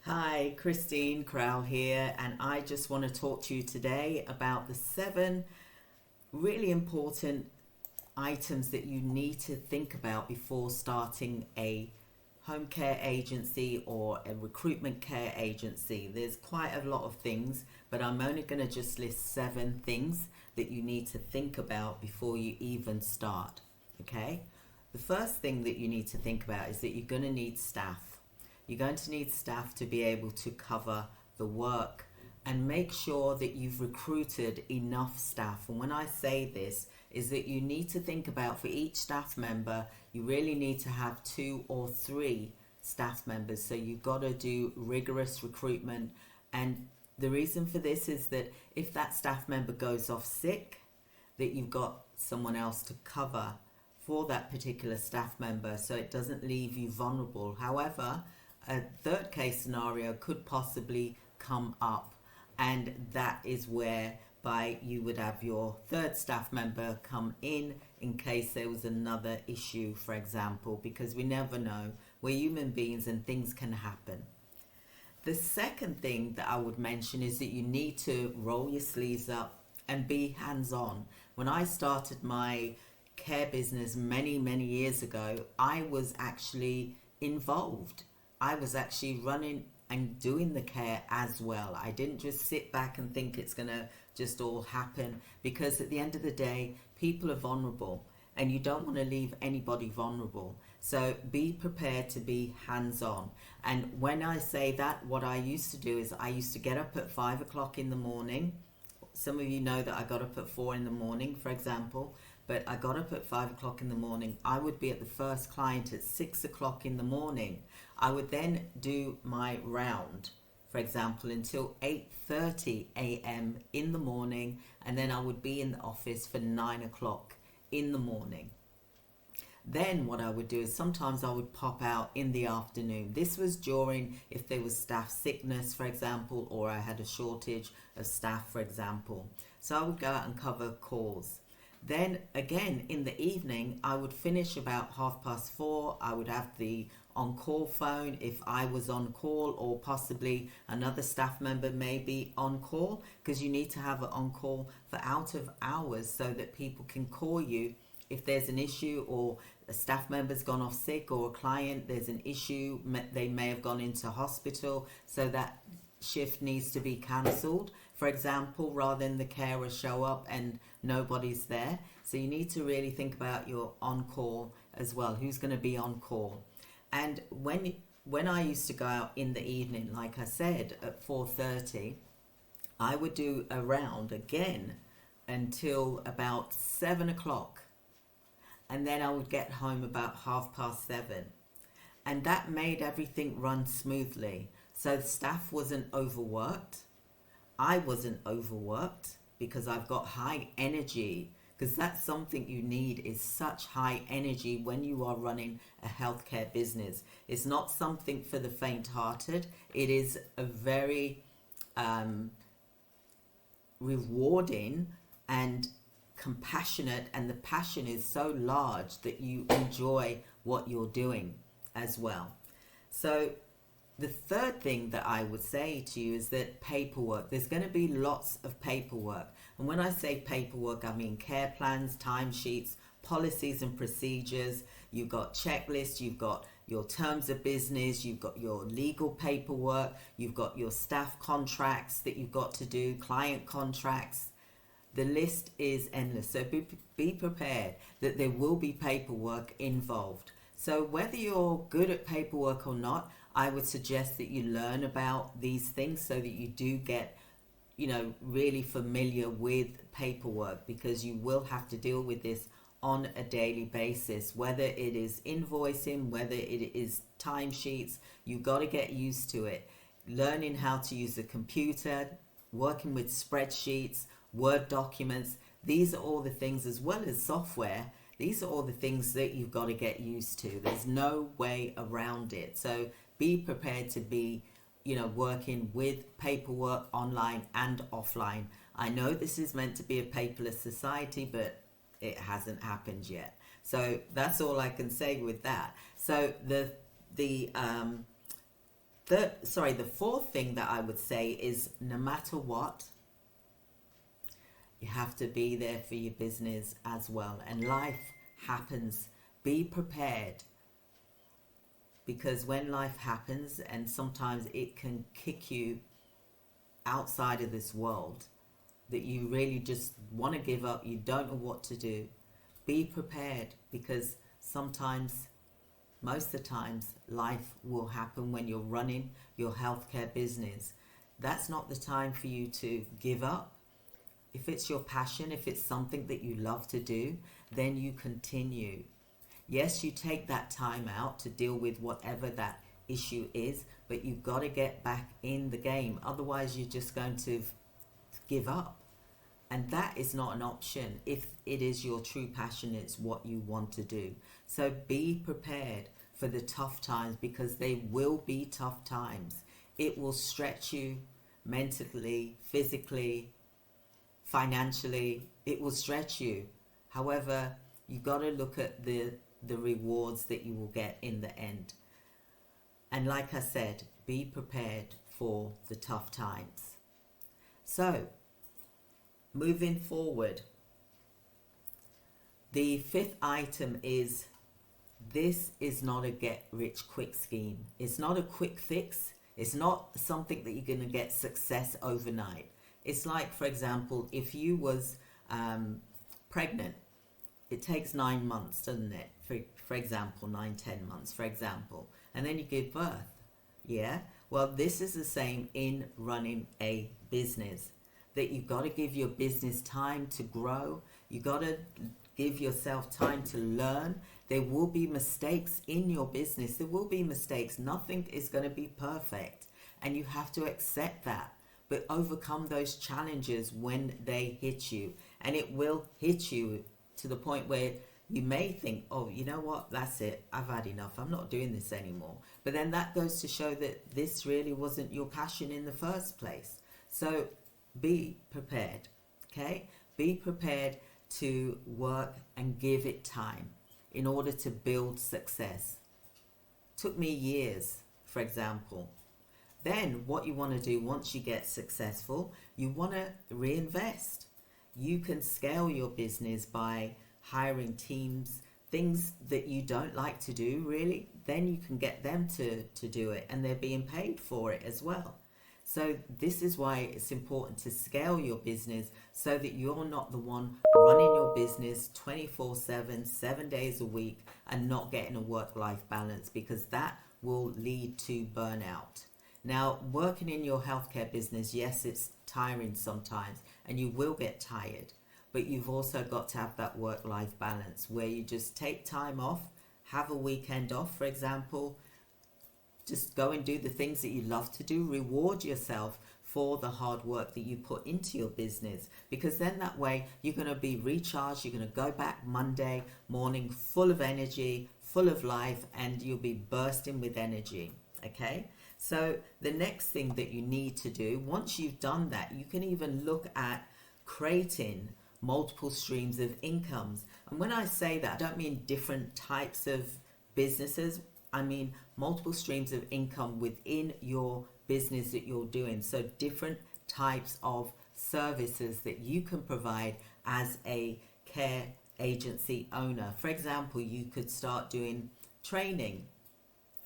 Hi, Christine Crowell here, and I just want to talk to you today about the 7 really important items that you need to think about before starting a home care agency or a recruitment care agency. There's quite a lot of things, but I'm only going to just list 7 things that you need to think about before you even start. Okay? The first thing that you need to think about is that you're going to need staff. You're going to need staff to be able to cover the work and make sure that you've recruited enough staff. And when I say this, is that you need to think about for each staff member, you really need to have 2 or 3 staff members. So you've got to do rigorous recruitment. And the reason for this is that if that staff member goes off sick, that you've got someone else to cover for that particular staff member, so it doesn't leave you vulnerable. However, a third case scenario could possibly come up, and that is whereby you would have your third staff member come in case there was another issue, for example, because we never know. We're human beings and things can happen. The second thing that I would mention is that you need to roll your sleeves up and be hands-on. When I started my care business many years ago, I was actually involved. I was actually running and doing the care as well. I didn't just sit back and think it's going to just all happen, because at the end of the day, people are vulnerable and you don't want to leave anybody vulnerable. So be prepared to be hands-on. And when I say that, what I used to do is I used to get up at 5 o'clock in the morning. Some of you know that I got up at 4 in the morning, for example, but I got up at 5 o'clock in the morning. I would be at the first client at 6 o'clock in the morning. I would then do my round, for example, until 8:30 a.m. in the morning, and then I would be in the office for 9 o'clock in the morning. Then what I would do is sometimes I would pop out in the afternoon. This was during if there was staff sickness, for example, or I had a shortage of staff, for example. So I would go out and cover calls. Then again in the evening, I would finish about 4:30. I would have the on-call phone if I was on call, or possibly another staff member may be on call, because you need to have it on call for out of hours so that people can call you if there's an issue, or a staff member's gone off sick, or a client, there's an issue, they may have gone into hospital, so that shift needs to be cancelled, for example, rather than the carer show up and nobody's there. So you need to really think about your on-call as well, who's going to be on call. And when I used to go out in the evening, like I said, at 4:30, I would do a round again until about 7 o'clock. And then I would get home about 7:30. And that made everything run smoothly. So the staff wasn't overworked. I wasn't overworked because I've got high energy, because that's something you need, is such high energy when you are running a healthcare business. It's not something for the faint-hearted. It is a very rewarding and compassionate, and the passion is so large that you enjoy what you're doing as well. So the third thing that I would say to you is that paperwork. There's going to be lots of paperwork. And when I say paperwork, I mean care plans, timesheets, policies and procedures. You've got checklists, you've got your terms of business, you've got your legal paperwork, you've got your staff contracts that you've got to do, client contracts. The list is endless. So be prepared that there will be paperwork involved. So whether you're good at paperwork or not, I would suggest that you learn about these things so that you do get, really familiar with paperwork, because you will have to deal with this on a daily basis, whether it is invoicing, whether it is timesheets. You've got to get used to it. Learning how to use the computer, working with spreadsheets, Word documents. These are all the things, as well as software. These are all the things that you've got to get used to. There's no way around it. So be prepared to be, working with paperwork online and offline. I know this is meant to be a paperless society, but it hasn't happened yet. So that's all I can say with that. So the The fourth thing that I would say is no matter what, you have to be there for your business as well. And life happens. Be prepared. Because when life happens, and sometimes it can kick you outside of this world, that you really just want to give up, you don't know what to do. Be prepared, because sometimes, most of the times, life will happen when you're running your healthcare business. That's not the time for you to give up. If it's your passion, if it's something that you love to do, then you continue. Yes, you take that time out to deal with whatever that issue is, but you've got to get back in the game. Otherwise, you're just going to give up. And that is not an option if it is your true passion, it's what you want to do. So be prepared for the tough times, because they will be tough times. It will stretch you mentally, physically, financially. It will stretch you. However, you got to look at the rewards that you will get in the end. And like I said, be prepared for the tough times. So, moving forward, the fifth item is, this is not a get-rich-quick scheme. It's not a quick fix. It's not something that you're going to get success overnight. It's like, for example, if you was pregnant, it takes 9 months, doesn't it? For example, 9-10 months, for example. And then you give birth. Yeah? Well, this is the same in running a business. That you've got to give your business time to grow. You've got to give yourself time to learn. There will be mistakes in your business. There will be mistakes. Nothing is going to be perfect. And you have to accept that. But overcome those challenges when they hit you. And it will hit you to the point where you may think, oh, you know what, that's it, I've had enough, I'm not doing this anymore. But then that goes to show that this really wasn't your passion in the first place. So be prepared, okay? Be prepared to work and give it time in order to build success. Took me years, for example. Then what you want to do once you get successful, you want to reinvest. You can scale your business by hiring teams, things that you don't like to do, really. Then you can get them to do it, and they're being paid for it as well. So this is why it's important to scale your business, so that you're not the one running your business 24/7, 7 days a week, and not getting a work-life balance, because that will lead to burnout. Now, working in your healthcare business, yes, it's tiring sometimes, and you will get tired, but you've also got to have that work-life balance where you just take time off, have a weekend off, for example. Just go and do the things that you love to do. Reward yourself for the hard work that you put into your business, because then that way you're going to be recharged. You're going to go back Monday morning full of energy, full of life, and you'll be bursting with energy. Okay? So the next thing that you need to do, once you've done that, you can even look at creating multiple streams of incomes. And when I say that, I don't mean different types of businesses. I mean multiple streams of income within your business that you're doing. So different types of services that you can provide as a care agency owner. For example, you could start doing training.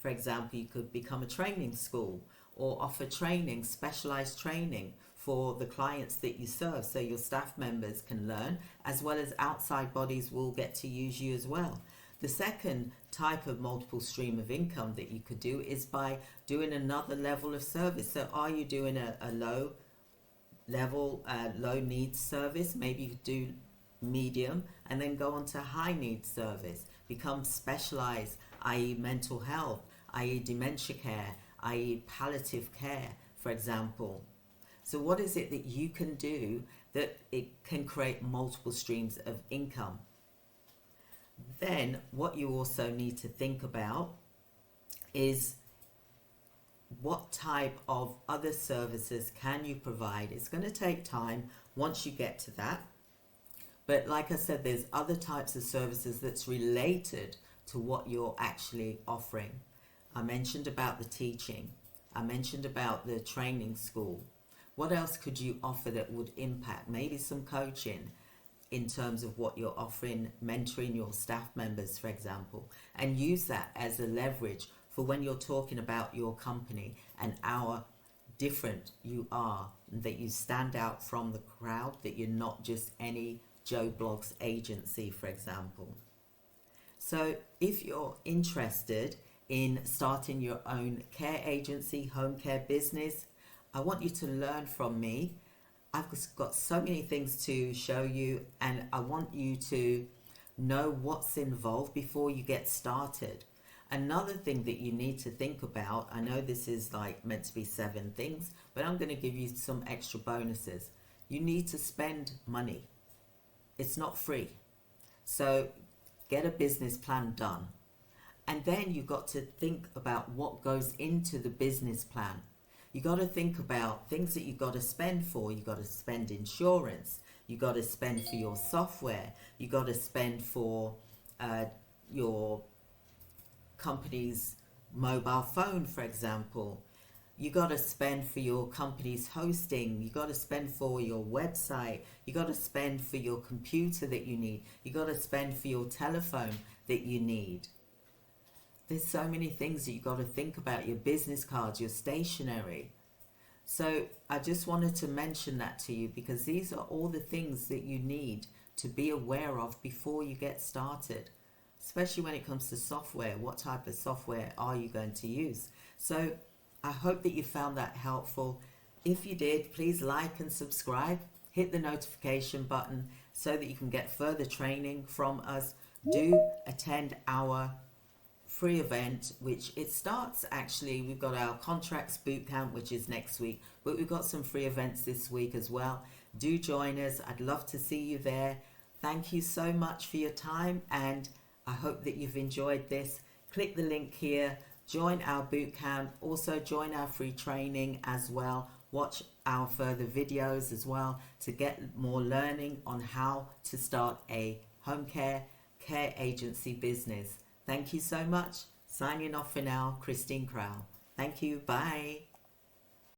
For example, you could become a training school or offer training, specialized training for the clients that you serve, so your staff members can learn, as well as outside bodies will get to use you as well. The second type of multiple stream of income that you could do is by doing another level of service. So are you doing a low level, low needs service? Maybe you do medium and then go on to high needs service. Become specialized, i.e. mental health, i.e. dementia care, i.e. palliative care, for example. So what is it that you can do that it can create multiple streams of income? Then what you also need to think about is what type of other services can you provide. It's going to take time once you get to that. But like I said, there's other types of services that's related to what you're actually offering. I mentioned about the teaching. I mentioned about the training school. What else could you offer that would impact? Maybe some coaching in terms of what you're offering, mentoring your staff members, for example, and use that as a leverage for when you're talking about your company and how different you are, that you stand out from the crowd, that you're not just any Joe Blogs agency, for example. So if you're interested in starting your own care agency, home care business, I want you to learn from me. I've got so many things to show you, and I want you to know what's involved before you get started. Another thing that you need to think about, I know this is like meant to be 7 things, but I'm going to give you some extra bonuses. You need to spend money. It's not free. So get a business plan done. And then you've got to think about what goes into the business plan. You got to think about things that you got to spend for. You got to spend insurance. You got to spend for your software. You got to spend for your company's mobile phone, for example. You got to spend for your company's hosting. You got to spend for your website. You got to spend for your computer that you need. You got to spend for your telephone that you need. There's so many things that you got to think about, your business cards, your stationery. So I just wanted to mention that to you because these are all the things that you need to be aware of before you get started, especially when it comes to software. What type of software are you going to use? So I hope that you found that helpful. If you did, please like and subscribe. Hit the notification button so that you can get further training from us. Do attend our free event, which it starts actually. We've got our contracts bootcamp, which is next week, but we've got some free events this week as well. Do join us. I'd love to see you there. Thank you so much for your time, and I hope that you've enjoyed this. Click the link here, join our bootcamp, also join our free training as well. Watch our further videos as well to get more learning on how to start a home care agency business. Thank you so much. Signing off for now, Christine Crowell. Thank you. Bye.